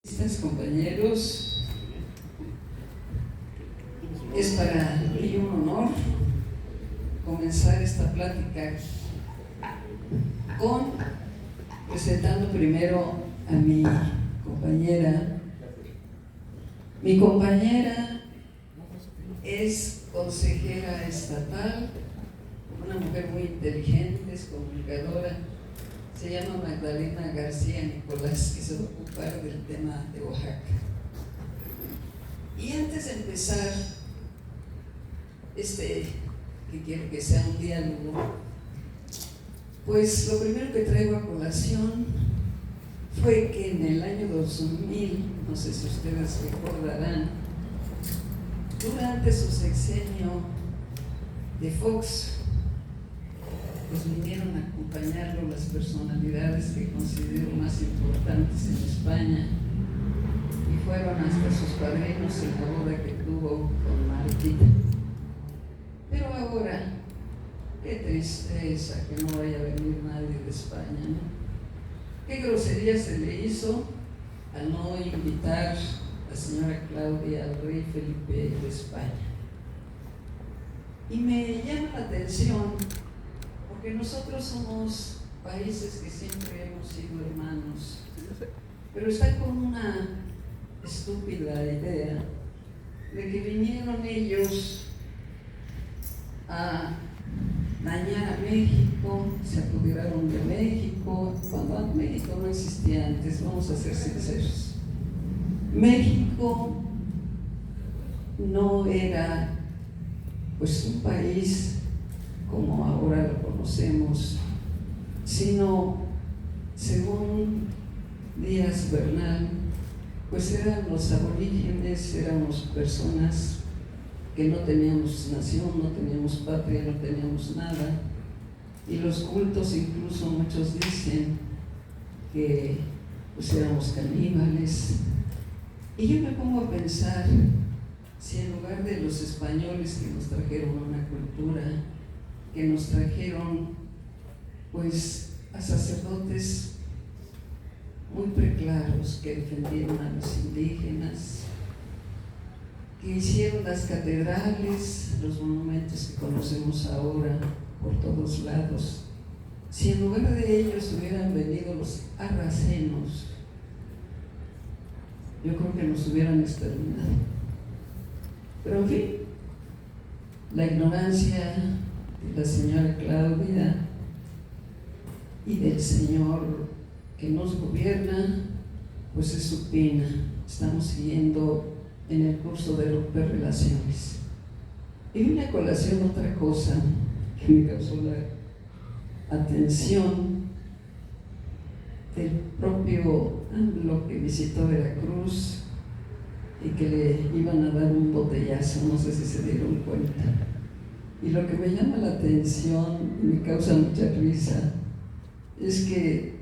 Estas compañeros, es para mí un honor comenzar esta plática presentando primero a mi compañera. Mi compañera es consejera estatal, una mujer muy inteligente, es comunicadora. Se llama Magdalena García Nicolás, que se va a ocupar del tema de Oaxaca. Y antes de empezar que quiero que sea un diálogo, pues lo primero que traigo a colación fue que en el año 2000, no sé si ustedes recordarán, durante su sexenio de Fox, pues vinieron a acompañarlo las personalidades que considero más importantes en España y fueron hasta sus padrinos en la boda que tuvo con Martita. Pero ahora, qué tristeza que no vaya a venir nadie de España, ¿no? Qué grosería se le hizo al no invitar a la señora Claudia al rey Felipe de España. Y me llama la atención porque nosotros somos países que siempre hemos sido hermanos, pero está con una estúpida idea de que vinieron ellos a dañar a México, se apoderaron de México, cuando México no existía antes, vamos a ser sinceros. México no era pues un país como ahora lo conocemos, sino, según Díaz Bernal, pues eran los aborígenes, éramos personas que no teníamos nación, no teníamos patria, no teníamos nada, y los cultos incluso muchos dicen que pues éramos caníbales. Y yo me pongo a pensar, si en lugar de los españoles que nos trajeron una cultura, que nos trajeron pues a sacerdotes muy preclaros que defendieron a los indígenas, que hicieron las catedrales, los monumentos que conocemos ahora por todos lados, si en lugar de ellos hubieran venido los arracenos, yo creo que nos hubieran exterminado. Pero en fin, la ignorancia de la señora Claudia y del señor que nos gobierna, pues es supina. Estamos siguiendo en el curso de romper relaciones. Y vine a colación otra cosa que me causó la atención del propio AMLO, que visitó Veracruz y que le iban a dar un botellazo, no sé si se dieron cuenta. Y lo que me llama la atención y me causa mucha risa es que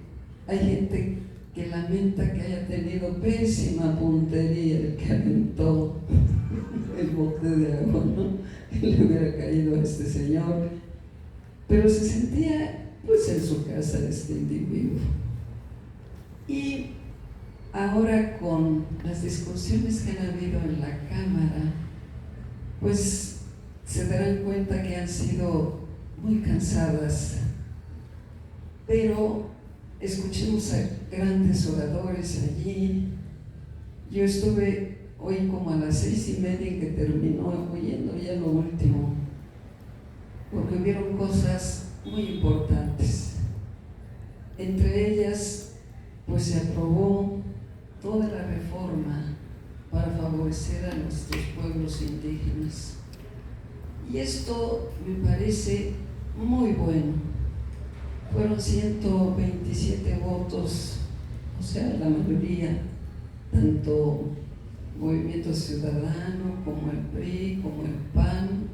hay gente que lamenta que haya tenido pésima puntería el que aventó el bote de agua, ¿no? Que le hubiera caído a este señor, pero se sentía pues en su casa este individuo. Y ahora, con las discusiones que han habido en la Cámara, pues se darán cuenta que han sido muy cansadas, pero escuchemos a grandes oradores allí. Yo estuve hoy como a las 6:30 que terminó, oyendo ya lo último, porque hubieron cosas muy importantes. Entre ellas, pues se aprobó toda la reforma para favorecer a nuestros pueblos indígenas. Y esto me parece muy bueno. Fueron 127 votos, o sea, la mayoría, tanto Movimiento Ciudadano como el PRI, como el PAN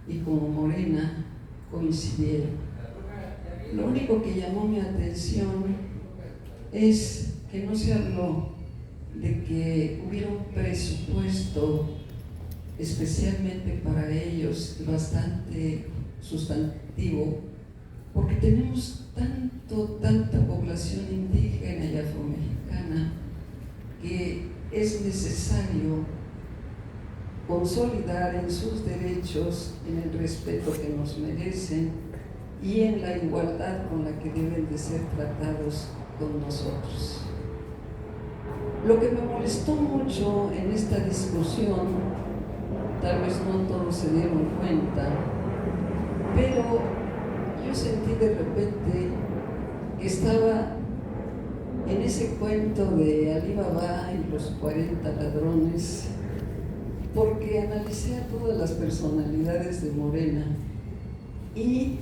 y como Morena coincidieron. Lo único que llamó mi atención es que no se habló de que hubiera un presupuesto especialmente para ellos bastante sustantivo, porque tenemos tanta población indígena y afromexicana que es necesario consolidar en sus derechos, en el respeto que nos merecen y en la igualdad con la que deben de ser tratados con nosotros. Lo que me molestó mucho en esta discusión, tal vez no todos se dieron cuenta, pero yo sentí de repente que estaba en ese cuento de Alí Baba y los 40 ladrones, porque analicé a todas las personalidades de Morena y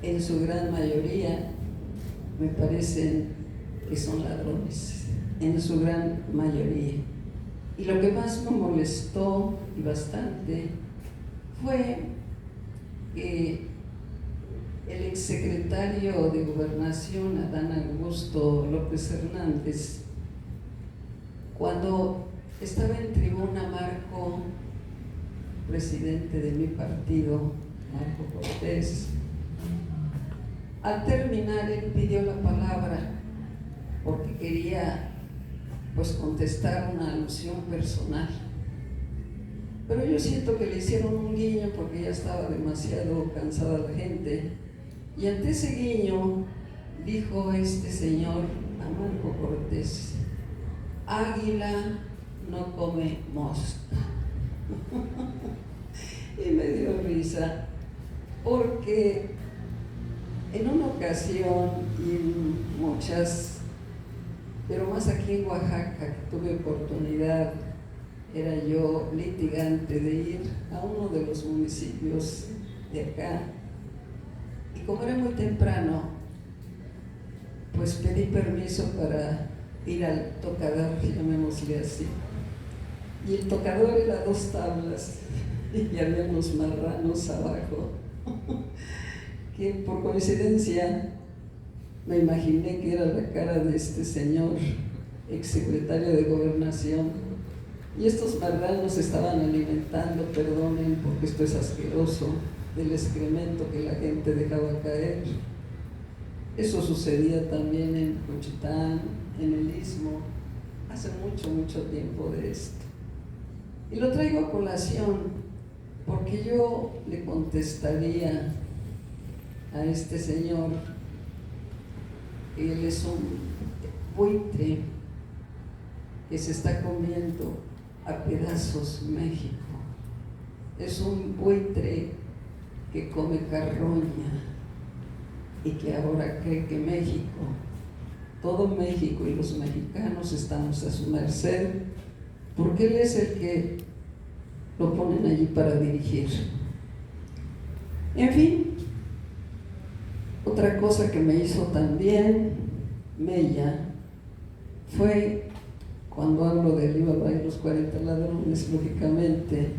en su gran mayoría me parecen que son ladrones, en su gran mayoría. Y lo que más me molestó y bastante fue que el exsecretario de Gobernación, Adán Augusto López Hernández, cuando estaba en tribuna Marco, presidente de mi partido, Marco Cortés, al terminar él pidió la palabra porque quería contestar una alusión personal. Pero yo siento que le hicieron un guiño porque ya estaba demasiado cansada la gente. Y ante ese guiño dijo este señor a Marco Cortés: águila no come mosca. Y me dio risa porque en una ocasión y muchas, pero más aquí en Oaxaca, que tuve oportunidad, era yo litigante de ir a uno de los municipios de acá, y como era muy temprano, pues pedí permiso para ir al tocador, llamémosle así, y el tocador era 2 tablas y había unos marranos abajo que por coincidencia me imaginé que era la cara de este señor exsecretario de Gobernación, y estos marranos estaban alimentando, perdonen porque esto es asqueroso, del excremento que la gente dejaba caer. Eso sucedía también en Juchitán, en el Istmo, hace mucho tiempo de esto. Y lo traigo a colación porque yo le contestaría a este señor que él es un buitre que se está comiendo a pedazos México. Es un buitre que come carroña y que ahora cree que México, todo México y los mexicanos estamos a su merced, porque él es el que lo ponen allí para dirigir. En fin, otra cosa que me hizo también mella fue cuando hablo de Alí Baba y los 40 ladrones, lógicamente,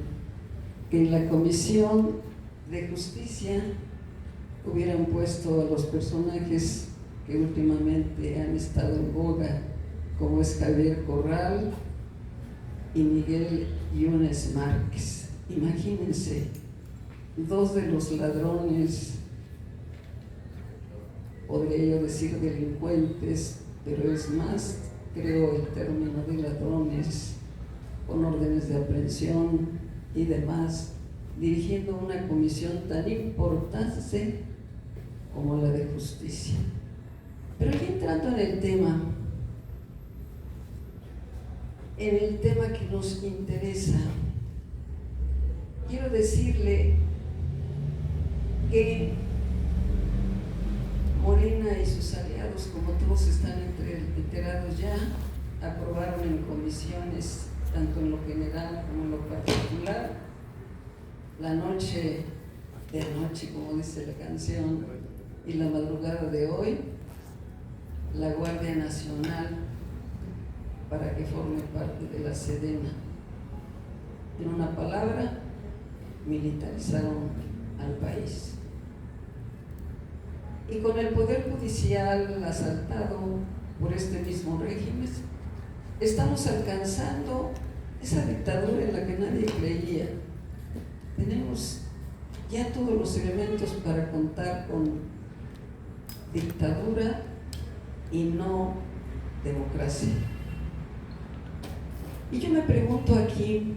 que en la Comisión de Justicia hubieran puesto a los personajes que últimamente han estado en boga, como es Javier Corral y Miguel Yunes Márquez. Imagínense, 2 de los ladrones, podría yo decir delincuentes, pero es más, creo, el término de ladrones, con órdenes de aprehensión y demás, dirigiendo una comisión tan importante como la de justicia. Pero aquí entrando en el tema que nos interesa, quiero decirle que Morena y sus aliados, como todos están enterados ya, aprobaron en comisiones, tanto en lo general como en lo particular, la noche de anoche, como dice la canción, y la madrugada de hoy, la Guardia Nacional para que forme parte de la Sedena. En una palabra, militarizaron al país. Y con el Poder Judicial asaltado por este mismo régimen, estamos alcanzando esa dictadura en la que nadie creía. Tenemos ya todos los elementos para contar con dictadura y no democracia. Y yo me pregunto aquí,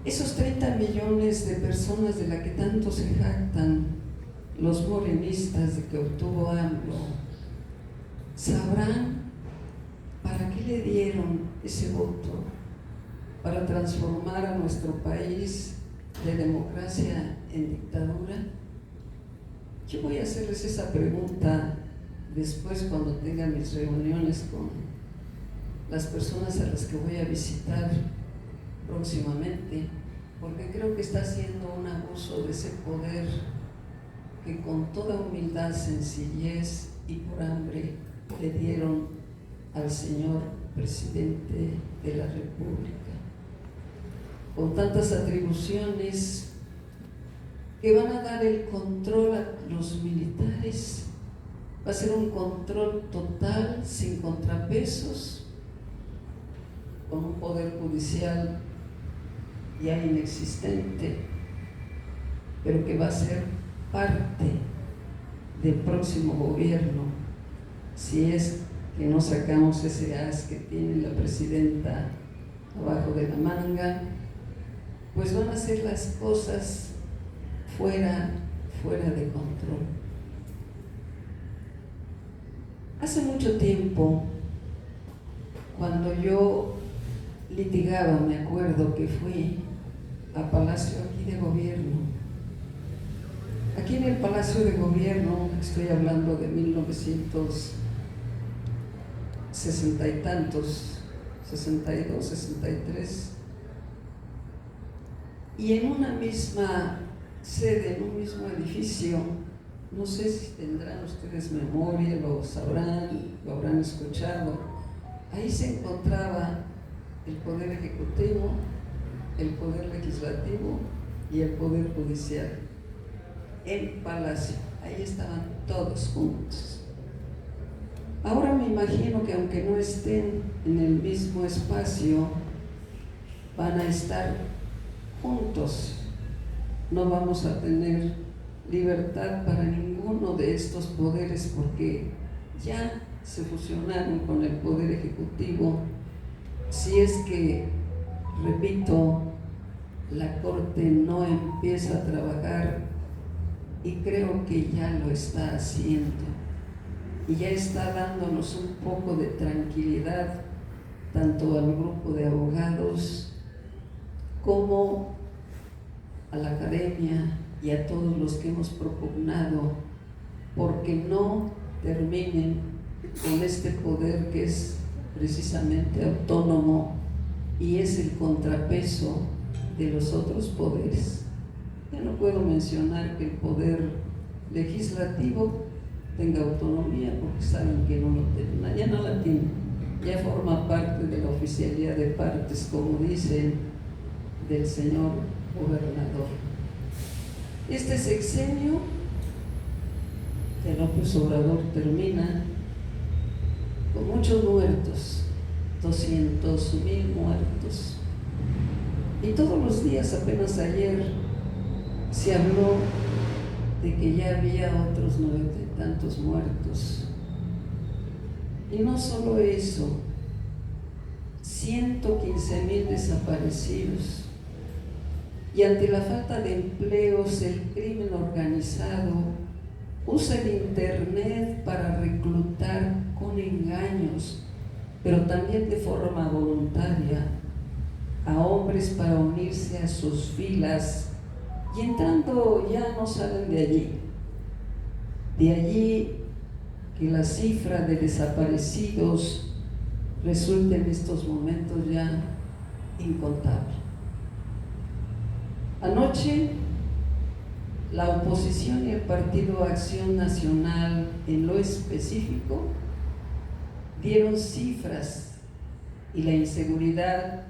esos 30 millones de personas de las que tanto se jactan los morenistas de que obtuvo AMLO, ¿sabrán para qué le dieron ese voto? ¿Para transformar a nuestro país de democracia en dictadura? Yo voy a hacerles esa pregunta después, cuando tenga mis reuniones con las personas a las que voy a visitar próximamente, porque creo que está haciendo un abuso de ese poder que con toda humildad, sencillez y por hambre le dieron al señor presidente de la República, con tantas atribuciones que van a dar el control a los militares. Va a ser un control total, sin contrapesos, con un poder judicial ya inexistente, pero que va a ser parte del próximo gobierno, si es que no sacamos ese as que tiene la presidenta abajo de la manga. Pues van a hacer las cosas fuera de control. Hace mucho tiempo, cuando yo litigaba, me acuerdo que fui a Palacio aquí de Gobierno. Aquí en el Palacio de Gobierno, estoy hablando de 1960 y tantos, 62, 63, y en una misma sede, en un mismo edificio, no sé si tendrán ustedes memoria, lo sabrán, lo habrán escuchado, ahí se encontraba el Poder Ejecutivo, el Poder Legislativo y el Poder Judicial. En Palacio, ahí estaban todos juntos. Ahora me imagino que aunque no estén en el mismo espacio, van a estar juntos. No vamos a tener libertad para ninguno de estos poderes, porque ya se fusionaron con el Poder Ejecutivo. Si es que, repito, la Corte no empieza a trabajar, y creo que ya lo está haciendo, y ya está dándonos un poco de tranquilidad, tanto al grupo de abogados como a la academia y a todos los que hemos propugnado porque no terminen con este poder que es precisamente autónomo y es el contrapeso de los otros poderes. Ya no puedo mencionar que el poder legislativo tenga autonomía, porque saben que no lo tiene, ya no la tiene, ya forma parte de la oficialidad de partes, como dicen, del señor gobernador. Este sexenio de López Obrador termina con muchos muertos, 200,000 muertos, y todos los días, apenas ayer, se habló de que ya había otros 90 y tantos muertos. Y no solo eso, 115,000 desaparecidos. Y ante la falta de empleos, el crimen organizado usa el internet para reclutar con engaños, pero también de forma voluntaria, a hombres para unirse a sus filas, y entrando ya no salen de allí. De allí que la cifra de desaparecidos resulta en estos momentos ya incontable. Anoche, la oposición y el Partido Acción Nacional, en lo específico, dieron cifras, y la inseguridad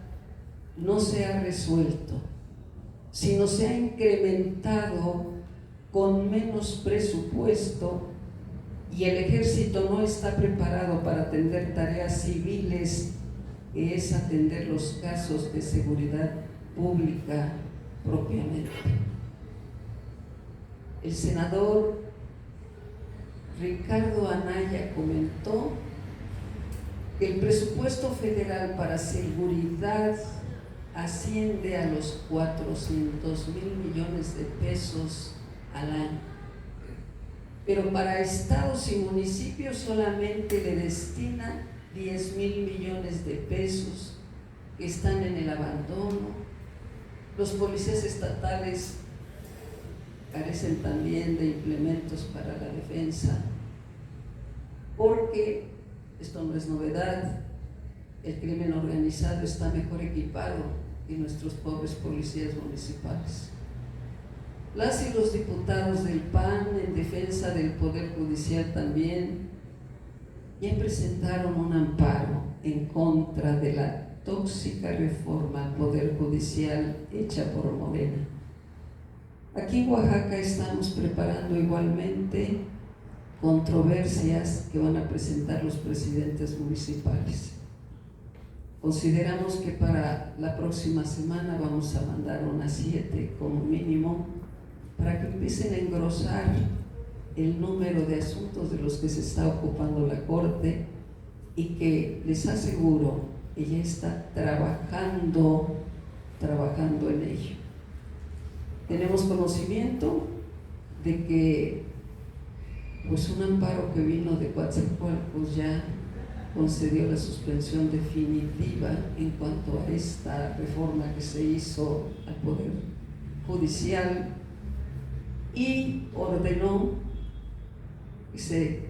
no se ha resuelto, sino se ha incrementado con menos presupuesto, y el ejército no está preparado para atender tareas civiles, que es atender los casos de seguridad pública propiamente. El senador Ricardo Anaya comentó El presupuesto federal para seguridad asciende a los 400,000 millones de pesos al año, pero para estados y municipios solamente le destina 10,000 millones de pesos que están en el abandono. Los policías estatales carecen también de implementos para la defensa, porque esto no es novedad, el crimen organizado está mejor equipado que nuestros pobres policías municipales. Las y los diputados del PAN, en defensa del Poder Judicial también, ya presentaron un amparo en contra de la tóxica reforma al Poder Judicial hecha por Morena. Aquí en Oaxaca estamos preparando igualmente controversias que van a presentar los presidentes municipales. Consideramos que para la próxima semana vamos a mandar unas 7 como mínimo, para que empiecen a engrosar el número de asuntos de los que se está ocupando la Corte, y que les aseguro que ya está trabajando en ello. Tenemos conocimiento de que pues un amparo que vino de Coatzacoalcos ya concedió la suspensión definitiva en cuanto a esta reforma que se hizo al Poder Judicial, y ordenó que se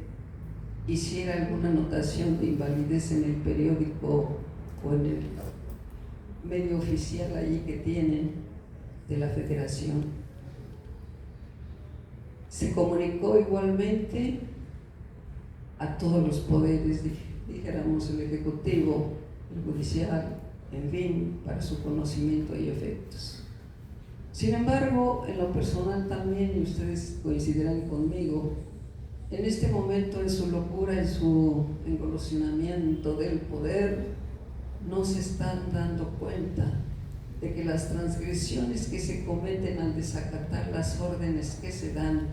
hiciera alguna anotación de invalidez en el periódico o en el medio oficial allí que tienen de la Federación. Se comunicó igualmente a todos los poderes, dijéramos el Ejecutivo, el Judicial, en fin, para su conocimiento y efectos. Sin embargo, en lo personal también, y ustedes coincidirán conmigo, en este momento, en su locura, en su engolosinamiento del poder, no se están dando cuenta de que las transgresiones que se cometen al desacatar las órdenes que se dan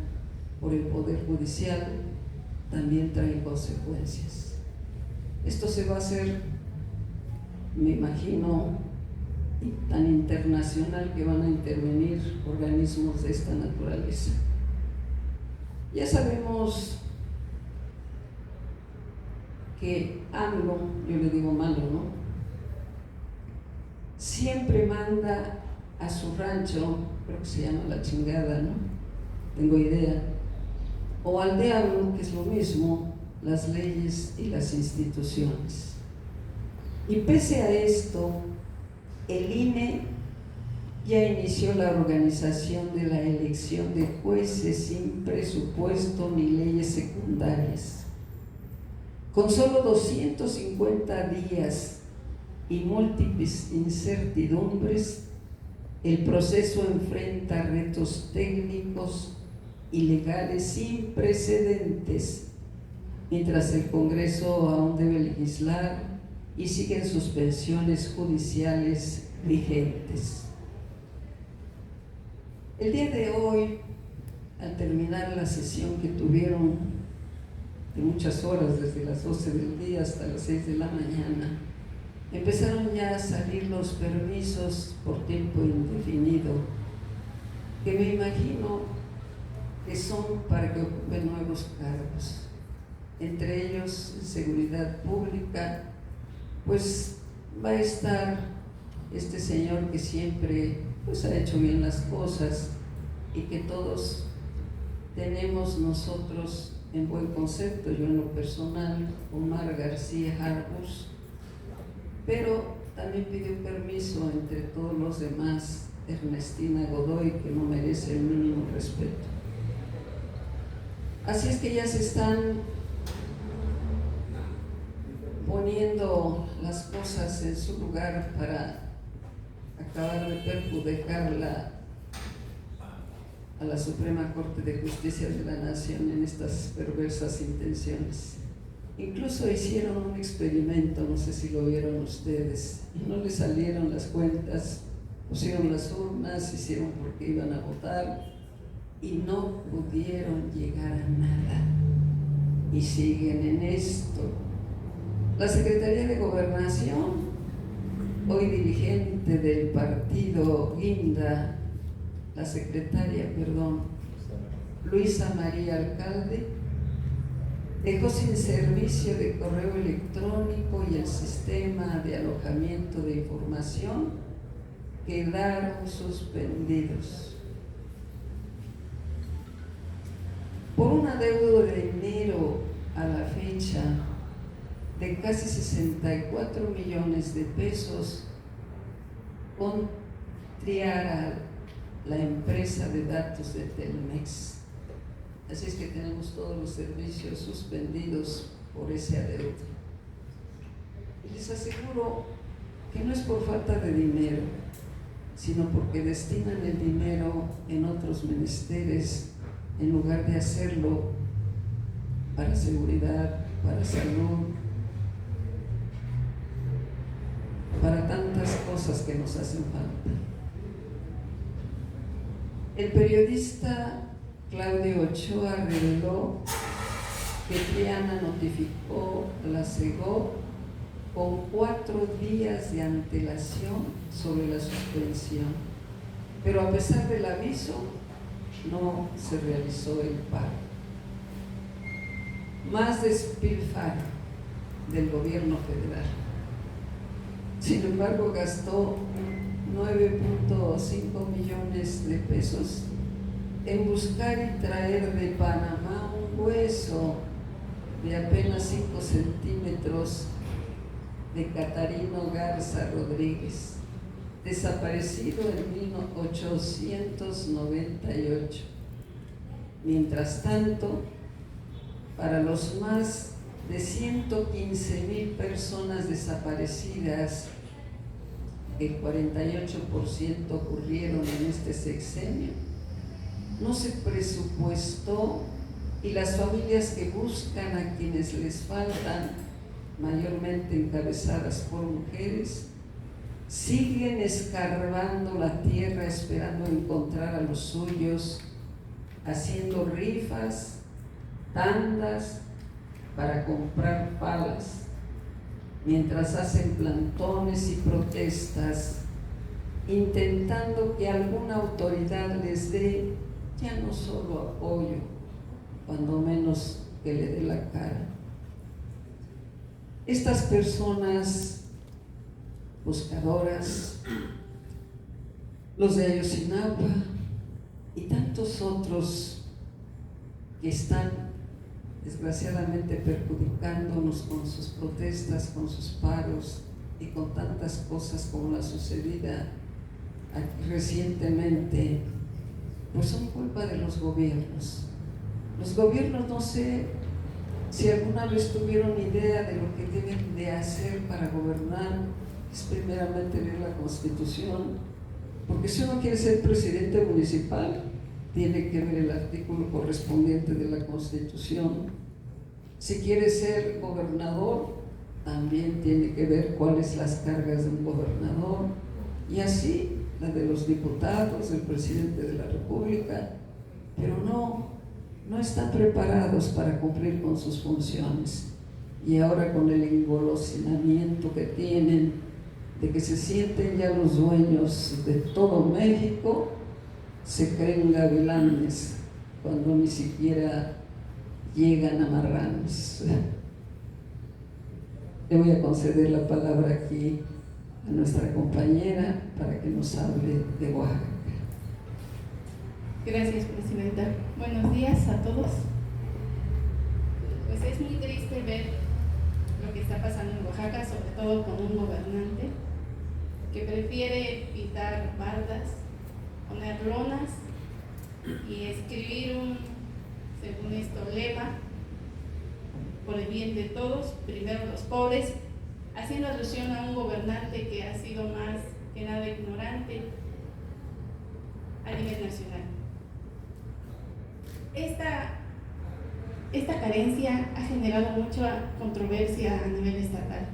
por el Poder Judicial también traen consecuencias. Esto se va a hacer, me imagino, tan internacional que van a intervenir organismos de esta naturaleza. Ya sabemos que AMLO, yo le digo malo, ¿no?, siempre manda a su rancho, creo que se llama La Chingada, ¿no?, tengo idea, o al diablo, que es lo mismo, las leyes y las instituciones. Y pese a esto, el INE ya inició la organización de la elección de jueces sin presupuesto ni leyes secundarias. Con solo 250 días y múltiples incertidumbres, el proceso enfrenta retos técnicos y legales sin precedentes, mientras el Congreso aún debe legislar y siguen suspensiones judiciales vigentes. El día de hoy, al terminar la sesión que tuvieron de muchas horas, desde las 12 del día hasta las 6 de la mañana, empezaron ya a salir los permisos por tiempo indefinido, que me imagino que son para que ocupen nuevos cargos, entre ellos en seguridad pública. Pues va a estar este señor que siempre pues ha hecho bien las cosas y que todos tenemos nosotros en buen concepto, yo en lo personal, Omar García Harfuch, pero también pidió permiso entre todos los demás, Ernestina Godoy, que no merece el mínimo respeto. Así es que ya se están poniendo las cosas en su lugar para acabar de perjudicar a la Suprema Corte de Justicia de la Nación en estas perversas intenciones. Incluso hicieron un experimento, no sé si lo vieron ustedes, y no les salieron las cuentas, pusieron las urnas, hicieron porque iban a votar y no pudieron llegar a nada, y siguen en esto. La Secretaría de Gobernación, hoy dirigente del partido Guinda, la secretaria, Luisa María Alcalde, dejó sin servicio de correo electrónico y el sistema de alojamiento de información quedaron suspendidos. Por un adeudo de enero a la fecha de casi 64 millones de pesos con Triara, la empresa de datos de Telmex. Así es que tenemos todos los servicios suspendidos por ese adeudo. Y les aseguro que no es por falta de dinero, sino porque destinan el dinero en otros menesteres en lugar de hacerlo para seguridad, para salud, para tantas cosas que nos hacen falta. El periodista Claudio Ochoa reveló que Triana notificó a la SEGO con 4 días de antelación sobre la suspensión, pero a pesar del aviso no se realizó el pago. Más despilfarro del gobierno federal. Sin embargo, gastó 9.5 millones de pesos en buscar y traer de Panamá un hueso de apenas 5 centímetros de Catarino Garza Rodríguez, desaparecido en 1898. Mientras tanto, para los más de 115,000 personas desaparecidas, el 48% ocurrieron en este sexenio, no se presupuestó, y las familias que buscan a quienes les faltan, mayormente encabezadas por mujeres, siguen escarbando la tierra esperando encontrar a los suyos, haciendo rifas, tandas para comprar palas, mientras hacen plantones y protestas, intentando que alguna autoridad les dé ya no solo apoyo, cuando menos que le dé la cara. Estas personas buscadoras, los de Ayotzinapa y tantos otros que están desgraciadamente perjudicándonos con sus protestas, con sus paros y con tantas cosas como la sucedida recientemente, pues son culpa de los gobiernos. Los gobiernos, no sé si alguna vez tuvieron idea de lo que deben de hacer para gobernar. Es primeramente leer la Constitución, porque si uno quiere ser presidente municipal, tiene que ver el artículo correspondiente de la Constitución. Si quiere ser gobernador, también tiene que ver cuáles las cargas de un gobernador, y así la de los diputados, del presidente de la República, pero no están preparados para cumplir con sus funciones. Y ahora, con el engolosinamiento que tienen de que se sienten ya los dueños de todo México, se creen gavilanes cuando ni siquiera llegan a marranos. Le voy a conceder la palabra aquí a nuestra compañera para que nos hable de Oaxaca. Gracias, Presidenta. Buenos días a todos. Pues es muy triste ver lo que está pasando en Oaxaca, sobre todo con un gobernante que prefiere pintar bardas, poner lonas y escribir un, según esto, lema: por el bien de todos, primero los pobres, haciendo alusión a un gobernante que ha sido más que nada ignorante a nivel nacional. Esta carencia ha generado mucha controversia a nivel estatal.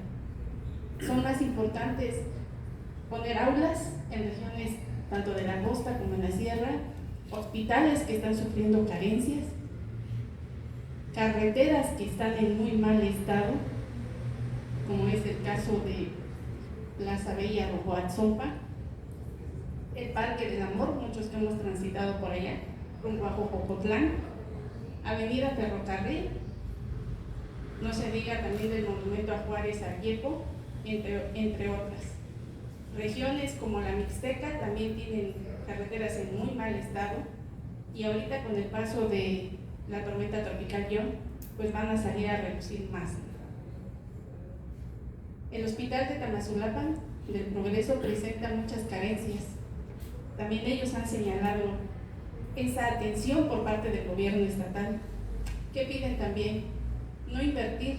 Son más importantes poner aulas en regiones tanto de la costa como en la sierra, hospitales que están sufriendo carencias, carreteras que están en muy mal estado, como es el caso de Plaza Bella Rojoatzompa, el Parque del Amor, muchos que hemos transitado por allá, rumbo a Jojocotlán, Avenida Ferrocarril, no se diga también del Monumento a Juárez Ariepo, entre otras. Regiones como la Mixteca también tienen carreteras en muy mal estado, y ahorita con el paso de la tormenta tropical John, pues van a salir a reducir más. El hospital de Tamazulapan del Progreso presenta muchas carencias. También ellos han señalado esa atención por parte del gobierno estatal, que piden también no invertir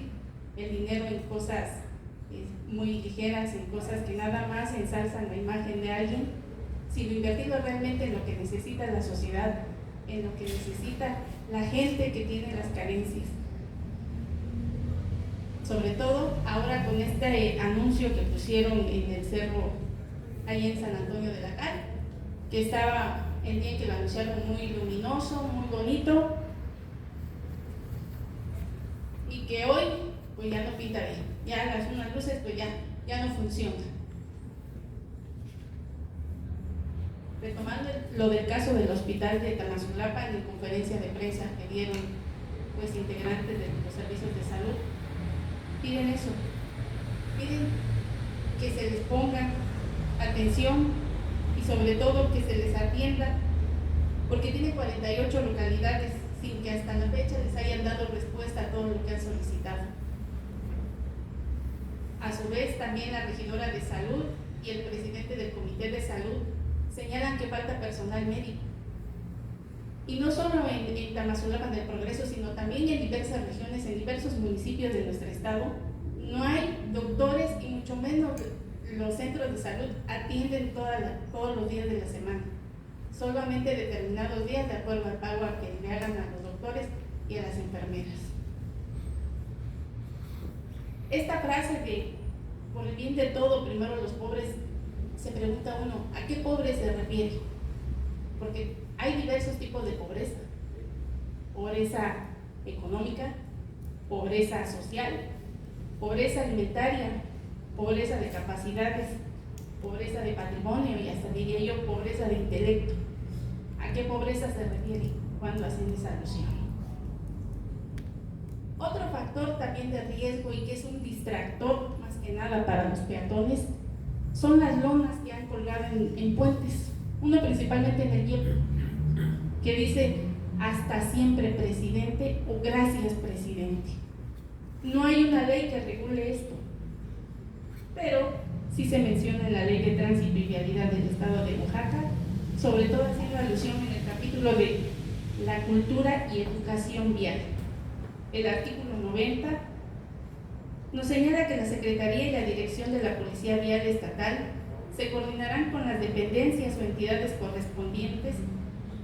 el dinero en cosas muy ligeras, en cosas que nada más ensalzan la imagen de alguien, sino invertirlo realmente en lo que necesita la sociedad, en lo que necesita la gente que tiene las carencias. Sobre todo ahora con este anuncio que pusieron en el cerro, ahí en San Antonio de la Cal, que estaba el día que lo anunciaron muy luminoso, muy bonito, y que hoy pues ya no pinta bien, ya las unas luces pues ya no funcionan. Retomando lo del caso del hospital de Tamazulapan, en conferencia de prensa que dieron pues integrantes de los servicios de salud, piden eso, piden que se les ponga atención y sobre todo que se les atienda, porque tiene 48 localidades sin que hasta la fecha les hayan dado respuesta a todo lo que han solicitado. A su vez, también la regidora de salud y el presidente del comité de salud señalan que falta personal médico. Y no solo en Tamazulapan del Progreso, sino también en diversas regiones, en diversos municipios de nuestro estado, no hay doctores y mucho menos los centros de salud atienden todos los días de la semana. Solamente determinados días de acuerdo al pago que le hagan a los doctores y a las enfermeras. Esta frase de por el bien de todo, primero los pobres, se pregunta uno, ¿a qué pobre se refiere? Porque hay diversos tipos de pobreza: pobreza económica, pobreza social, pobreza alimentaria, pobreza de capacidades, pobreza de patrimonio y hasta diría yo pobreza de intelecto. ¿A qué pobreza se refiere cuando hacen esa alusión? Otro factor también de riesgo y que es un distractor más que nada para los peatones son las lonas que han colgado en puentes, uno principalmente en el Yepro, que dice hasta siempre presidente o gracias presidente. No hay una ley que regule esto, pero sí se menciona en la Ley de Tránsito y Vialidad del Estado de Oaxaca, sobre todo haciendo alusión en el capítulo de la cultura y educación vial. El artículo 90 nos señala que la Secretaría y la Dirección de la Policía Vial Estatal se coordinarán con las dependencias o entidades correspondientes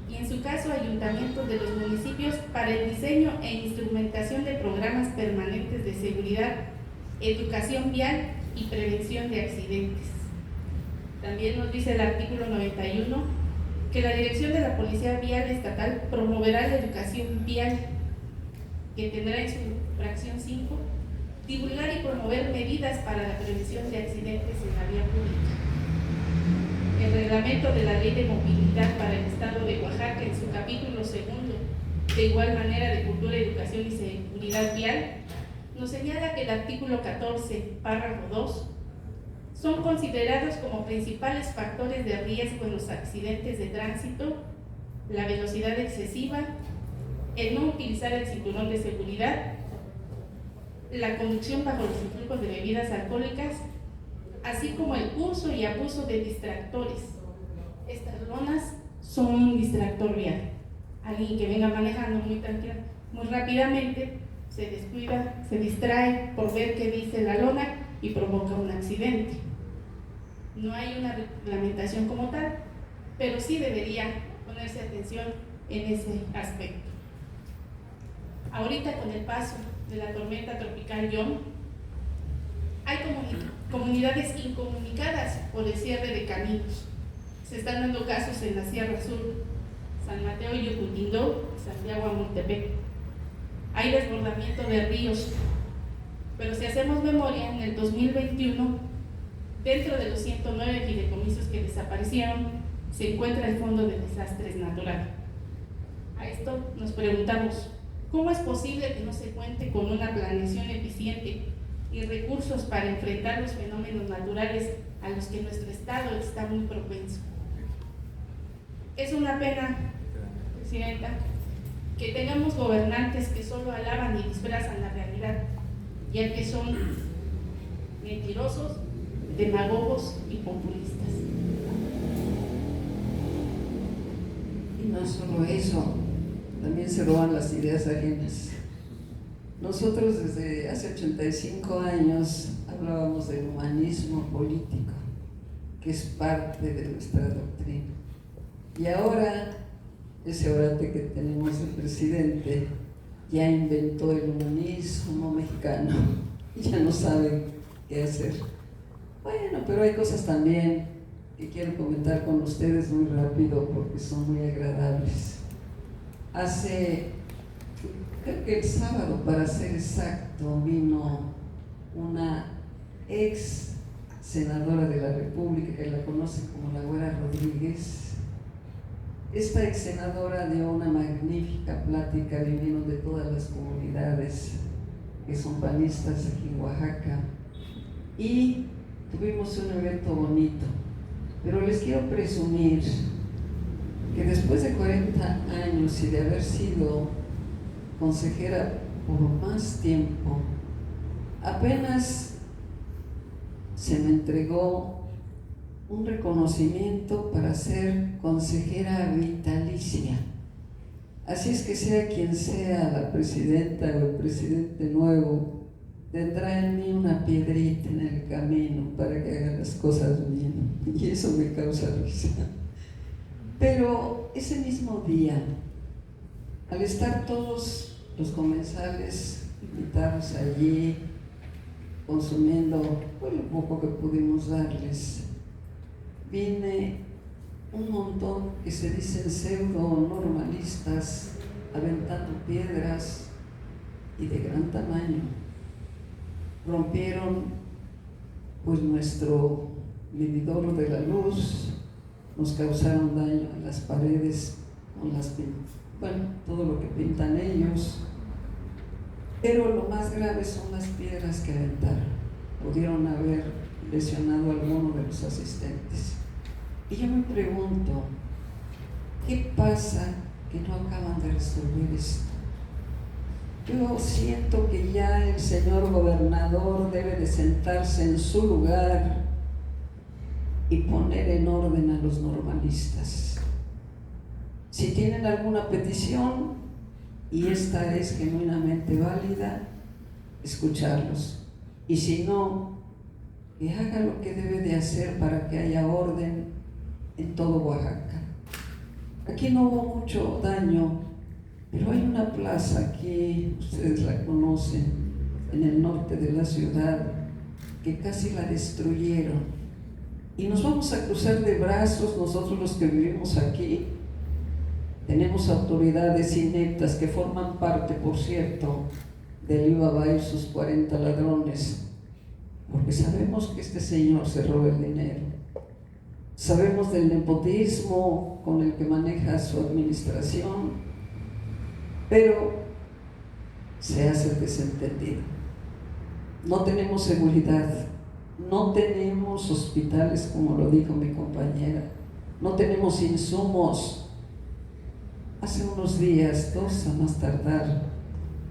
y en su caso ayuntamientos de los municipios para el diseño e instrumentación de programas permanentes de seguridad, educación vial y prevención de accidentes. También nos dice el artículo 91 que la Dirección de la Policía Vial Estatal promoverá la educación vial, que tendrá en su fracción 5 divulgar y promover medidas para la prevención de accidentes en la vía pública. El reglamento de la Ley de Movilidad para el Estado de Oaxaca, en su capítulo 2, de igual manera de cultura, educación y seguridad vial, nos señala que el artículo 14, párrafo 2, son considerados como principales factores de riesgo en los accidentes de tránsito la velocidad excesiva, el no utilizar el cinturón de seguridad, la conducción bajo los influjos de bebidas alcohólicas, así como el uso y abuso de distractores. Estas lonas son un distractor vial. Alguien que venga manejando muy tranquila, muy rápidamente, se descuida, se distrae por ver qué dice la lona y provoca un accidente. No hay una reglamentación como tal, pero sí debería ponerse atención en ese aspecto. Ahorita con el paso de la tormenta tropical John, hay comunidades incomunicadas por el cierre de caminos. Se están dando casos en la Sierra Sur, San Mateo y Yucutindó, Santiago Amultepec. Hay desbordamiento de ríos, Pero si hacemos memoria, en el 2021, dentro de los 109 fideicomisos que desaparecieron, se encuentra el Fondo de Desastres Naturales. A esto nos preguntamos, ¿cómo es posible que no se cuente con una planeación eficiente y recursos para enfrentar los fenómenos naturales a los que nuestro Estado está muy propenso? Es una pena, Presidenta, que tengamos gobernantes que solo alaban y disfrazan la realidad, ya que son mentirosos, demagogos y populistas. Y no solo eso, también se roban las ideas ajenas. Nosotros desde hace 85 años hablábamos del humanismo político, que es parte de nuestra doctrina. Y ahora, ese orate que tenemos del presidente ya inventó el humanismo mexicano y ya no sabe qué hacer. Bueno, pero hay cosas también que quiero comentar con ustedes muy rápido porque son muy agradables. Creo que el sábado, para ser exacto, vino una ex senadora de la República, que la conocen como la Güera Rodríguez. Esta ex senadora dio una magnífica plática, vinieron de todas las comunidades que son panistas aquí en Oaxaca, y tuvimos un evento bonito. Pero les quiero presumir que después de 40 años y de haber sido consejera por más tiempo, apenas se me entregó un reconocimiento para ser consejera vitalicia. Así es que sea quien sea la presidenta o el presidente nuevo, tendrá en mí una piedrita en el camino para que haga las cosas bien, y eso me causa risa. Pero ese mismo día, al estar todos los comensales invitados allí, consumiendo lo poco que pudimos darles, viene un montón que se dicen pseudo-normalistas aventando piedras y de gran tamaño. Rompieron pues nuestro medidor de la luz, nos causaron daño en las paredes con todo lo que pintan ellos. Pero lo más grave son las piedras que aventaron. Pudieron haber lesionado a alguno de los asistentes. Y yo me pregunto, ¿qué pasa que no acaban de resolver esto? Yo siento que ya el señor gobernador debe de sentarse en su lugar y poner en orden a los normalistas. Si tienen alguna petición, y esta es genuinamente válida, escucharlos. Y si no, que haga lo que debe de hacer para que haya orden en todo Oaxaca. Aquí no hubo mucho daño, pero hay una plaza aquí, ustedes la conocen, en el norte de la ciudad, que casi la destruyeron. Y nos vamos a cruzar de brazos nosotros los que vivimos aquí. Tenemos autoridades ineptas que forman parte, por cierto, del Ibaba y sus 40 ladrones, porque sabemos que este señor se roba el dinero. Sabemos del nepotismo con el que maneja su administración, pero se hace el desentendido. No tenemos seguridad, no tenemos hospitales, como lo dijo mi compañera, no tenemos insumos. Hace unos días, 2 a más tardar,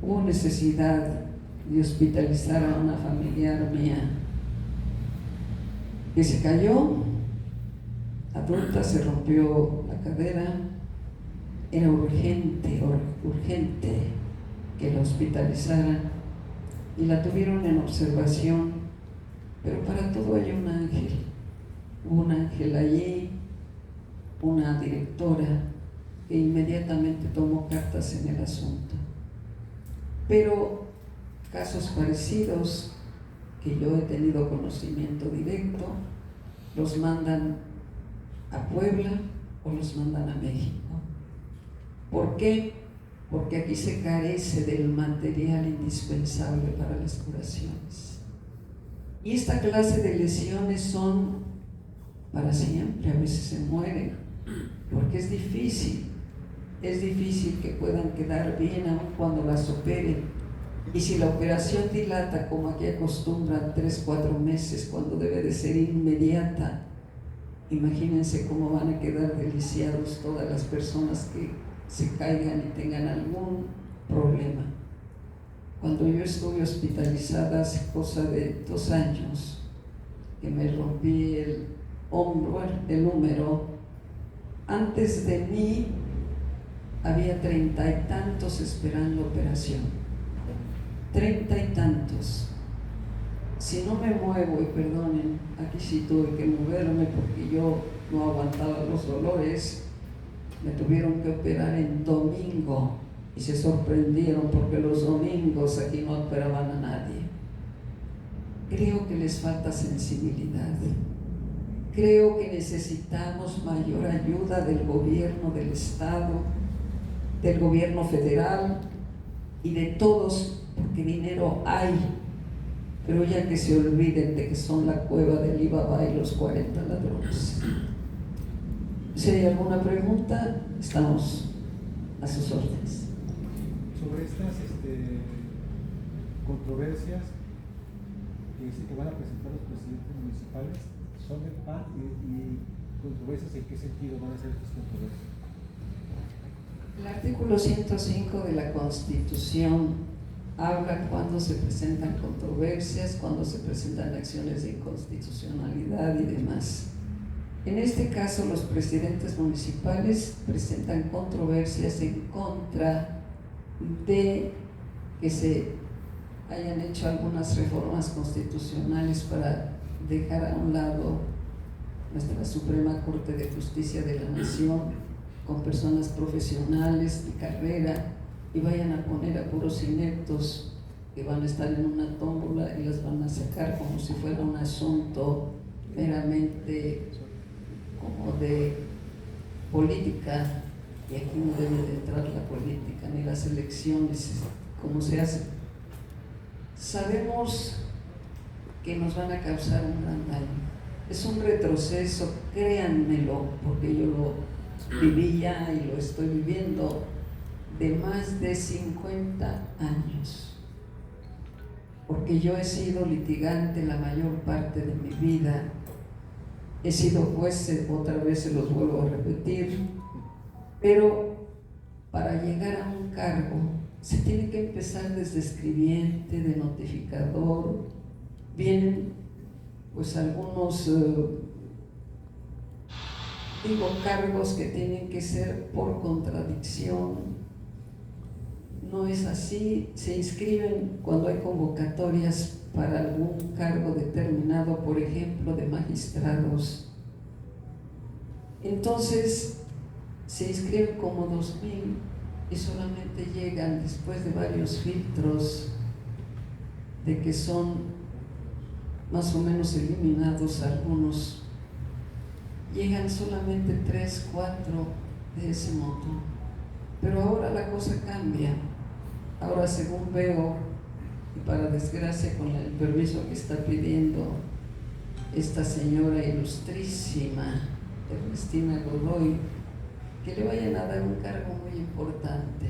hubo necesidad de hospitalizar a una familiar mía que se cayó, adulta, se rompió la cadera. Era urgente que la hospitalizaran y la tuvieron en observación, pero para todo hay un ángel. Hubo un ángel allí, una directora que inmediatamente tomó cartas en el asunto. Pero casos parecidos que yo he tenido conocimiento directo, los mandan a Puebla o los mandan a México. ¿Por qué? porque aquí se carece del material indispensable para las curaciones. Y esta clase de lesiones son para siempre, a veces se mueren, porque es difícil que puedan quedar bien aun cuando las operen. Y si la operación dilata, como aquí acostumbran, 3-4 meses, cuando debe de ser inmediata, imagínense cómo van a quedar deliciados todas las personas que se caigan y tengan algún problema. Cuando yo estuve hospitalizada hace cosa de 2 años, que me rompí el hombro, el húmero, antes de mí había 30 y tantos esperando operación. 30 y tantos. Si no me muevo, y perdonen, aquí sí tuve que moverme porque yo no aguantaba los dolores, me tuvieron que operar en domingo y se sorprendieron porque los domingos aquí no operaban a nadie. Creo que les falta sensibilidad. Creo que necesitamos mayor ayuda del gobierno del Estado, del gobierno federal y de todos, porque dinero hay, pero ya que se olviden de que son la cueva del Alibaba y los 40 ladrones. Si hay alguna pregunta, estamos a sus órdenes. Sobre estas controversias que van a presentar los presidentes municipales, ¿son del PAN y controversias en qué sentido van a ser estas controversias? El artículo 105 de la Constitución habla cuando se presentan controversias, cuando se presentan acciones de inconstitucionalidad y demás. En este caso, los presidentes municipales presentan controversias en contra de que se hayan hecho algunas reformas constitucionales para dejar a un lado nuestra Suprema Corte de Justicia de la Nación con personas profesionales de carrera y vayan a poner a puros ineptos que van a estar en una tómbola y las van a sacar como si fuera un asunto meramente como de política, y aquí no debe de entrar la política ni las elecciones como se hace. Sabemos que nos van a causar un gran daño. Es un retroceso, créanmelo, porque yo lo viví ya y lo estoy viviendo, de más de 50 años. Porque yo he sido litigante la mayor parte de mi vida. He sido juez, otra vez se los vuelvo a repetir, pero para llegar a un cargo se tiene que empezar desde escribiente, de notificador. Vienen pues algunos cargos que tienen que ser por contradicción. No es así, se inscriben cuando hay convocatorias para algún cargo determinado, por ejemplo, de magistrados. Entonces se inscriben como 2,000 y solamente llegan después de varios filtros de que son más o menos eliminados algunos. Llegan solamente 3, 4 de ese montón. Pero ahora la cosa cambia. Ahora, según veo, y para desgracia con el permiso que está pidiendo esta señora ilustrísima, Ernestina Godoy, que le vayan a dar un cargo muy importante.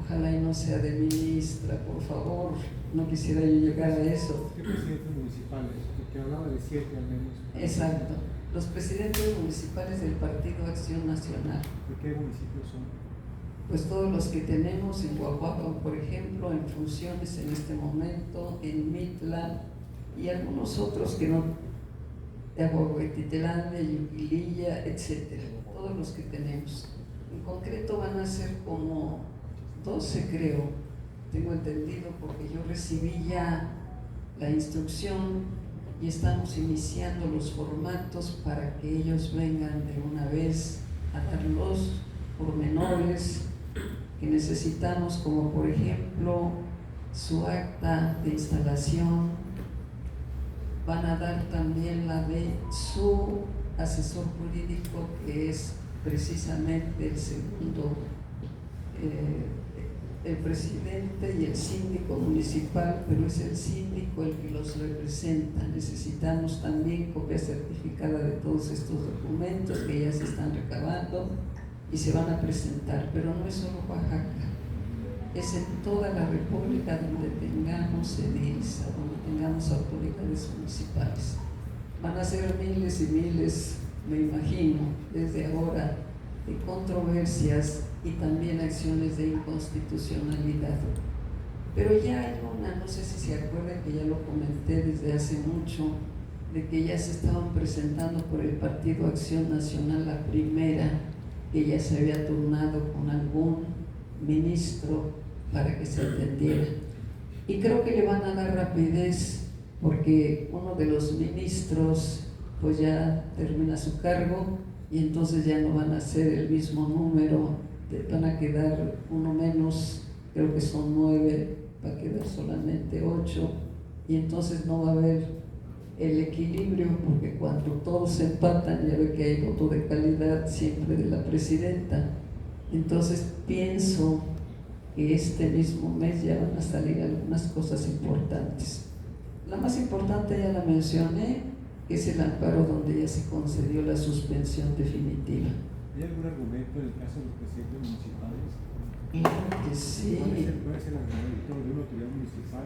Ojalá y no sea de ministra, por favor. No quisiera yo llegar a eso. ¿Qué presidentes municipales? Porque hablaba de 7 al menos. Exacto. Los presidentes municipales del Partido Acción Nacional. ¿De qué municipios son? Pues todos los que tenemos en Oaxaca, por ejemplo, en funciones en este momento, en Mitla y algunos otros que no, de Aguahuetitlán, de Yuquililla, etcétera. Todos los que tenemos. En concreto van a ser como 12, creo, tengo entendido, porque yo recibí ya la instrucción y estamos iniciando los formatos para que ellos vengan de una vez a dar los pormenores que necesitamos, como por ejemplo su acta de instalación. Van a dar también la de su asesor jurídico, que es precisamente el segundo el presidente y el síndico municipal, pero es el síndico el que los representa. Necesitamos también copia certificada de todos estos documentos que ya se están recabando y se van a presentar, pero no es solo Oaxaca, es en toda la República donde tengamos edils, donde tengamos autoridades municipales. Van a ser miles y miles, me imagino, desde ahora, de controversias y también acciones de inconstitucionalidad. Pero ya hay una, no sé si se acuerdan que ya lo comenté desde hace mucho, de que ya se estaban presentando por el Partido Acción Nacional la primera, que ya se había turnado con algún ministro para que se entendiera. Y creo que le van a dar rapidez porque uno de los ministros pues ya termina su cargo y entonces ya no van a ser el mismo número, van a quedar uno menos, creo que son 9, va a quedar solamente 8 y entonces no va a haber el equilibrio porque cuando todos se empatan ya ve que hay voto de calidad siempre de la presidenta. Entonces pienso que este mismo mes ya van a salir algunas cosas importantes. La más importante ya la mencioné, que es el amparo donde ya se concedió la suspensión definitiva. ¿Hay algún argumento en el caso de los presidentes municipales? Claro que sí. ¿Cuál es el argumento de una autoridad municipal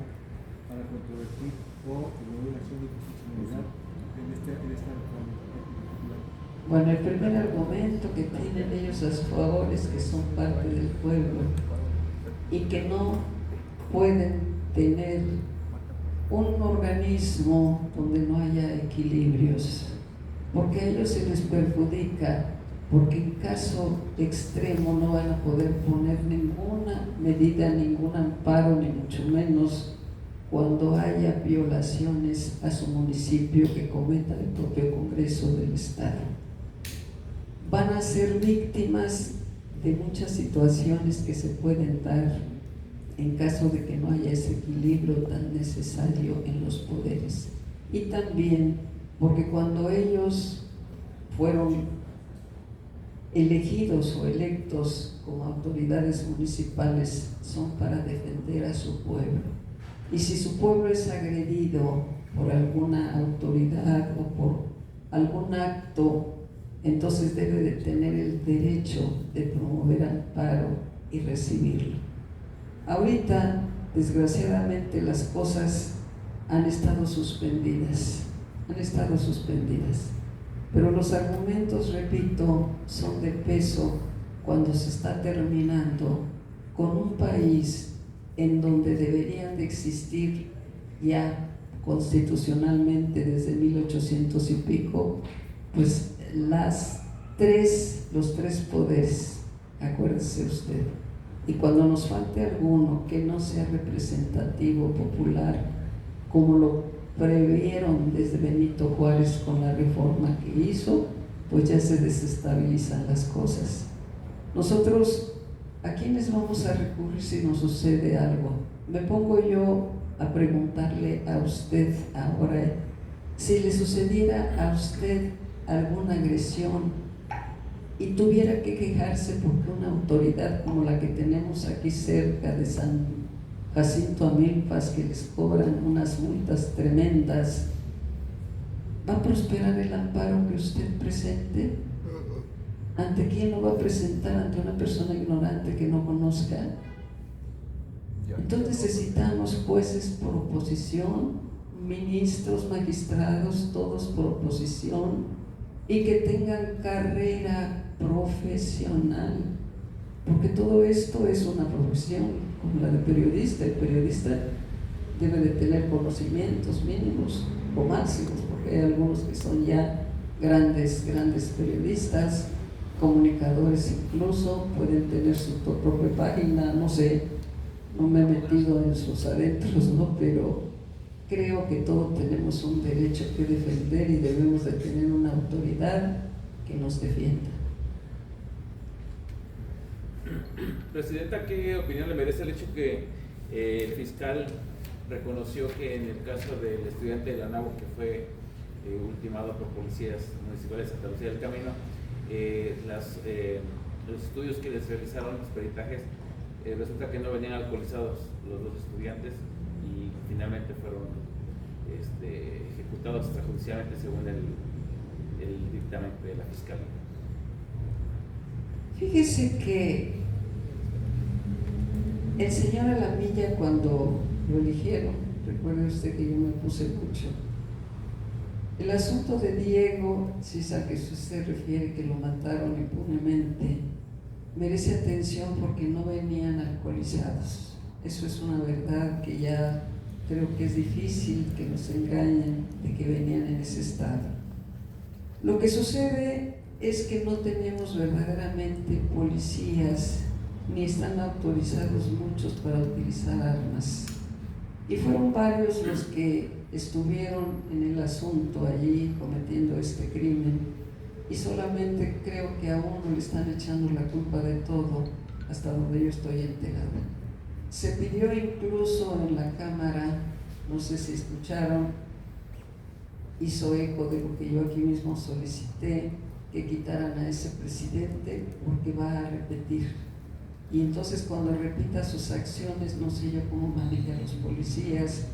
para controvertir o promover una acción de constitucionalidad en esta reforma particular? Bueno, el primer argumento que tienen ellos a su favor es que son parte del pueblo y que no pueden tener un organismo donde no haya equilibrios, porque a ellos se les perjudica, porque en caso extremo no van a poder poner ninguna medida, ningún amparo, ni mucho menos cuando haya violaciones a su municipio que cometa el propio Congreso del Estado. Van a ser víctimas de muchas situaciones que se pueden dar en caso de que no haya ese equilibrio tan necesario en los poderes. Y también porque cuando ellos fueron elegidos o electos como autoridades municipales son para defender a su pueblo. Y si su pueblo es agredido por alguna autoridad o por algún acto, entonces debe de tener el derecho de promover amparo y recibirlo. Ahorita, desgraciadamente, las cosas han estado suspendidas, pero los argumentos, repito, son de peso cuando se está terminando con un país en donde deberían de existir ya constitucionalmente desde 1800 y pico, pues los tres poderes, acuérdese usted. Y cuando nos falte alguno que no sea representativo, popular, como lo previeron desde Benito Juárez con la reforma que hizo, pues ya se desestabilizan las cosas. Nosotros, ¿a quiénes vamos a recurrir si nos sucede algo? Me pongo yo a preguntarle a usted ahora, si le sucediera a usted alguna agresión y tuviera que quejarse porque una autoridad como la que tenemos aquí cerca de San Jacinto Amilpas, que les cobran unas multas tremendas, ¿va a prosperar el amparo que usted presente? ¿Ante quién lo va a presentar? ¿Ante una persona ignorante que no conozca? Entonces necesitamos jueces por oposición, ministros, magistrados, todos por oposición, y que tengan carrera profesional, porque todo esto es una profesión como la de periodista. El periodista debe de tener conocimientos mínimos o máximos, porque hay algunos que son ya grandes periodistas, comunicadores incluso, pueden tener su propia página, no sé, no me he metido en sus adentros, ¿no? Pero creo que todos tenemos un derecho que defender y debemos de tener una autoridad que nos defienda. Presidenta, ¿qué opinión le merece el hecho que el fiscal reconoció que en el caso del estudiante de la Anáhuac que fue ultimado por policías municipales de Santa Lucía del Camino, los estudios que les realizaron, los peritajes, resulta que no venían alcoholizados los dos estudiantes y finalmente fueron ejecutados extrajudicialmente según el dictamen de la Fiscalía. Fíjese que el señor Alamilla, cuando lo eligieron, recuerde usted que yo me puse mucho, el asunto de Diego, si es a que usted se refiere, que lo mataron impunemente, merece atención porque no venían alcoholizados. Eso es una verdad que ya creo que es difícil que nos engañen de que venían en ese estado. Lo que sucede es que no tenemos verdaderamente policías, ni están autorizados muchos para utilizar armas. Y fueron varios los que estuvieron en el asunto allí cometiendo este crimen, y solamente creo que a uno le están echando la culpa de todo, hasta donde yo estoy enterada. Se pidió incluso en la Cámara, no sé si escucharon, hizo eco de lo que yo aquí mismo solicité, que quitaran a ese presidente porque va a repetir. Y entonces cuando repita sus acciones, no sé yo cómo maneja a los policías.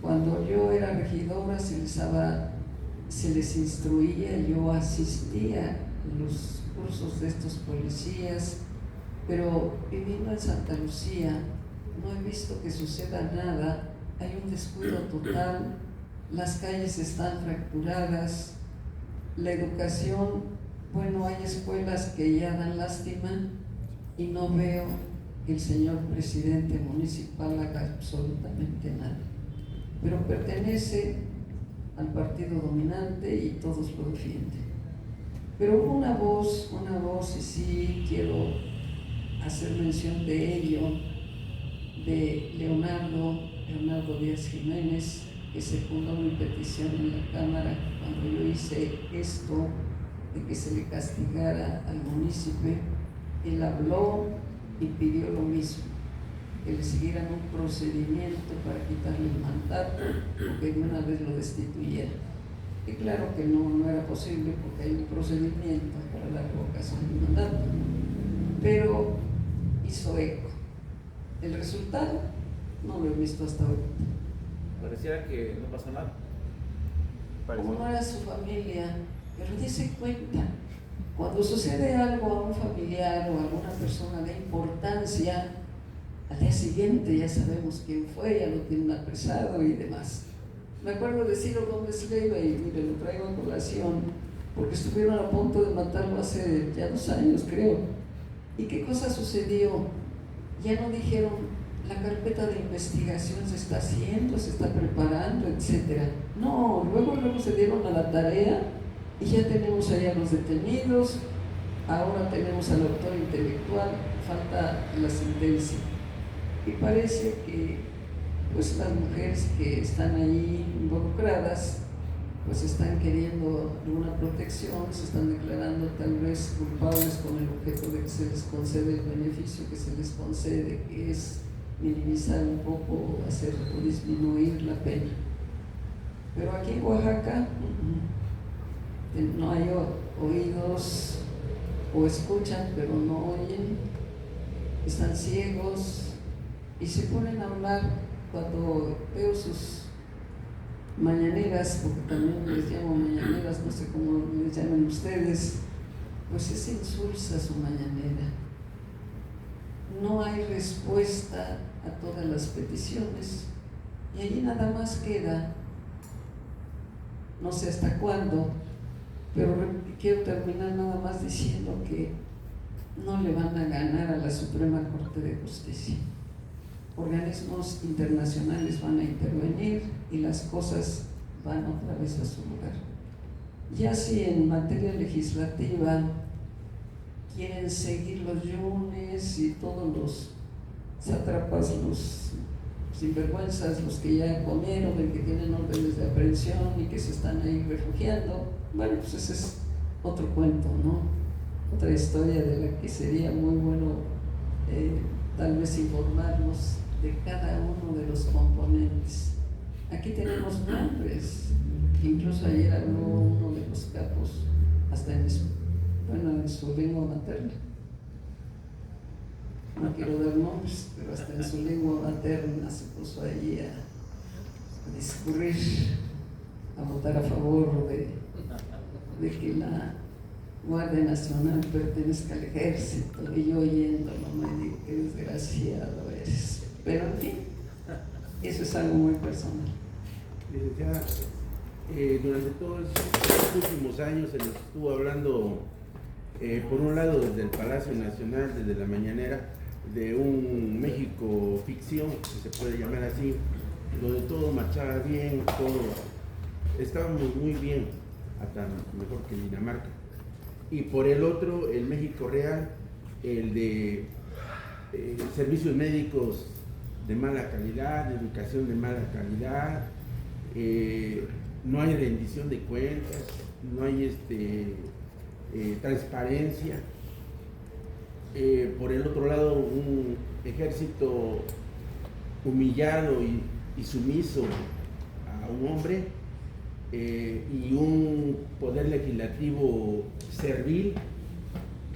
Cuando yo era regidora se les instruía, yo asistía a los cursos de estos policías, pero viviendo en Santa Lucía no he visto que suceda nada, hay un descuido total, las calles están fracturadas, la educación, bueno, hay escuelas que ya dan lástima y no veo que el señor presidente municipal haga absolutamente nada, pero pertenece al partido dominante y todos lo defienden. Pero hubo una voz, y sí quiero hacer mención de ello, de Leonardo Díaz Jiménez, que secundó mi petición en la Cámara cuando yo hice esto de que se le castigara al municipio. Él habló y pidió lo mismo, que le siguieran un procedimiento para quitarle el mandato o que de una vez lo destituyeran. Y claro que no era posible porque hay un procedimiento para la revocación del mandato, pero hizo eco. El resultado no lo he visto hasta ahora. Pareciera que no pasó nada. Como no era su familia, pero dése cuenta, cuando sucede algo a un familiar o a alguna persona de importancia, al día siguiente ya sabemos quién fue, ya lo tienen apresado y demás. Me acuerdo de Ciro Gómez Leiva, y mire, lo traigo a colación, porque estuvieron a punto de matarlo hace ya 2 años, creo. ¿Y qué cosa sucedió? Ya no dijeron, la carpeta de investigación se está haciendo, se está preparando, etc. No, luego se dieron a la tarea y ya tenemos allá a los detenidos, ahora tenemos al autor intelectual, falta la sentencia. Y parece que pues las mujeres que están ahí involucradas pues están queriendo alguna protección, se están declarando tal vez culpables con el objeto de que se les concede el beneficio que se les concede, que es minimizar un poco, hacer o disminuir la pena. Pero aquí en Oaxaca no hay oídos, o escuchan pero no oyen, están ciegos y se ponen a hablar. Cuando veo sus mañaneras, porque también les llamo mañaneras, no sé cómo les llaman ustedes, pues es insulsa su mañanera. No hay respuesta a todas las peticiones y allí nada más queda, no sé hasta cuándo, pero quiero terminar nada más diciendo que no le van a ganar a la Suprema Corte de Justicia. Organismos internacionales van a intervenir y las cosas van otra vez a su lugar. Ya si en materia legislativa quieren seguir los yunes y todos los sátrapas, los sinvergüenzas, los que ya comieron, el que tienen órdenes de aprehensión y que se están ahí refugiando, bueno, pues ese es otro cuento, ¿no? Otra historia de la que sería muy bueno tal vez informarnos de cada uno de los componentes. Aquí tenemos nombres, incluso ayer habló uno de los capos, hasta en su lengua materna. no quiero dar nombres, pero hasta en su lengua materna se puso allí a discurrir, a votar a favor de que la Guardia Nacional pertenezca al ejército, y yo oyéndolo me digo qué desgraciado eres. Pero en fin, eso es algo muy personal. Licenciada, durante todos estos últimos años se nos estuvo hablando, por un lado desde el Palacio Nacional, desde la mañanera, de un México ficción, si se puede llamar así, donde todo marchaba bien, todo estábamos muy bien, hasta mejor que Dinamarca. Y por el otro, el México real, el de servicios médicos de mala calidad, educación de mala calidad, no hay rendición de cuentas, no hay transparencia. Por el otro lado, un ejército humillado y sumiso a un hombre, y un poder legislativo servil,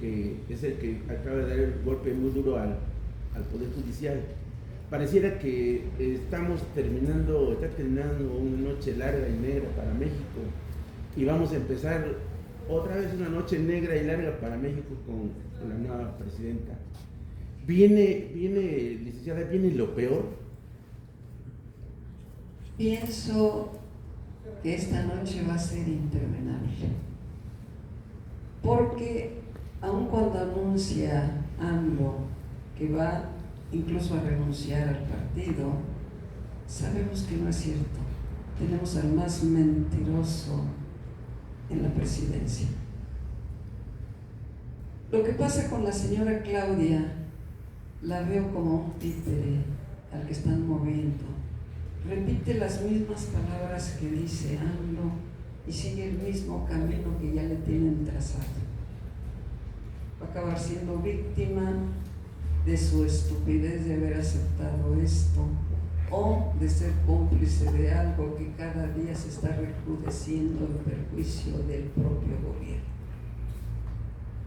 que es el que acaba de dar el golpe muy duro al Poder Judicial. Pareciera que está terminando una noche larga y negra para México, y vamos a empezar otra vez una noche negra y larga para México con la nueva presidenta. Viene, licenciada, viene lo peor. Pienso que esta noche va a ser interminable, porque aun cuando anuncia AMLO que va incluso a renunciar al partido, sabemos que no es cierto. Tenemos al más mentiroso en la presidencia. Lo que pasa con la señora Claudia, la veo como un títere al que están moviendo. Repite las mismas palabras que dice AMLO y sigue el mismo camino que ya le tienen trazado. Va a acabar siendo víctima de su estupidez de haber aceptado esto, o de ser cómplice de algo que cada día se está recrudeciendo en perjuicio del propio gobierno.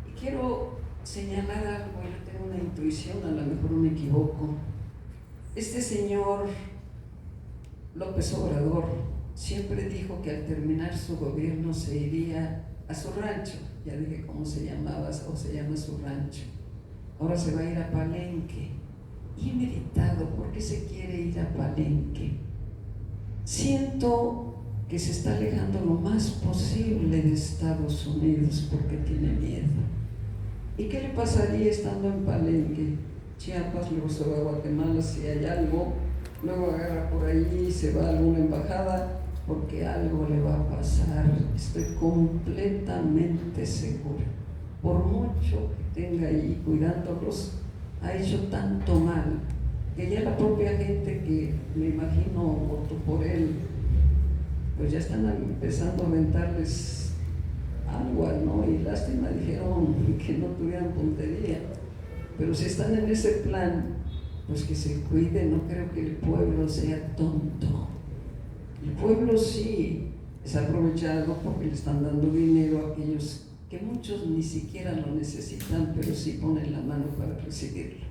Y quiero señalar algo, yo tengo una intuición, a lo mejor me equivoco. Este señor López Obrador siempre dijo que al terminar su gobierno se iría a su rancho, ya dije cómo se llamaba o se llama su rancho. Ahora se va a ir a Palenque. Y he meditado, ¿por qué se quiere ir a Palenque? Siento que se está alejando lo más posible de Estados Unidos porque tiene miedo. ¿Y qué le pasaría estando en Palenque? Chiapas, luego se va a Guatemala si hay algo, luego agarra por allí y se va a alguna embajada porque algo le va a pasar. Estoy completamente segura. Por mucho que tenga ahí cuidándolos, ha hecho tanto mal que ya la propia gente que me imagino votó por él, pues ya están empezando a aventarles agua, ¿no? Y lástima, dijeron que no tuvieran puntería, pero si están en ese plan, pues que se cuide. No creo que el pueblo sea tonto. El pueblo sí es aprovechado porque le están dando dinero a aquellos que muchos ni siquiera lo necesitan, pero sí ponen la mano para recibirlo.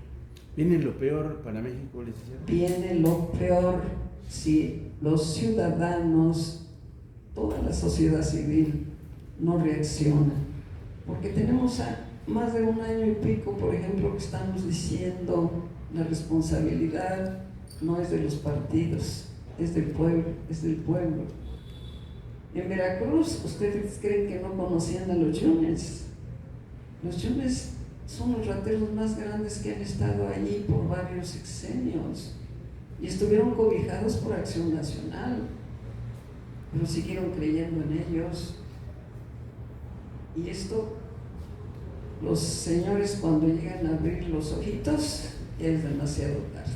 ¿Viene lo peor para México, licenciado? Viene lo peor si los ciudadanos, toda la sociedad civil, no reacciona. Porque tenemos a más de un año y pico, por ejemplo, que estamos diciendo la responsabilidad no es de los partidos, es del pueblo, es del pueblo. En Veracruz, ustedes creen que no conocían a los Yunes. Los Yunes son los rateros más grandes que han estado allí por varios sexenios y estuvieron cobijados por Acción Nacional, pero siguieron creyendo en ellos. Y esto, los señores cuando llegan a abrir los ojitos, ya es demasiado tarde.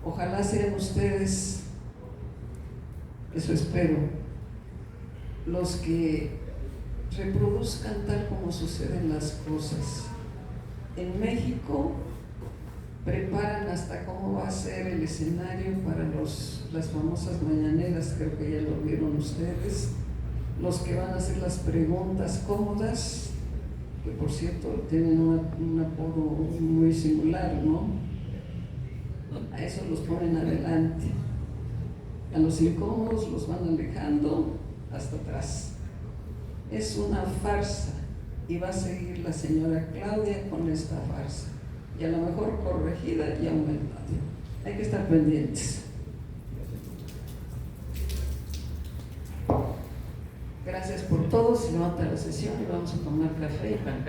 Ojalá sean ustedes, eso espero, los que reproduzcan tal como suceden las cosas. En México preparan hasta cómo va a ser el escenario para las famosas mañaneras, creo que ya lo vieron ustedes, los que van a hacer las preguntas cómodas que por cierto tienen un apodo muy singular, ¿no? A eso los ponen adelante. A los incómodos los van alejando hasta atrás. Es una farsa y va a seguir la señora Claudia con esta farsa. Y a lo mejor corregida y aumentada. Hay que estar pendientes. Gracias por todo. Se levanta la sesión y vamos a tomar café y pan.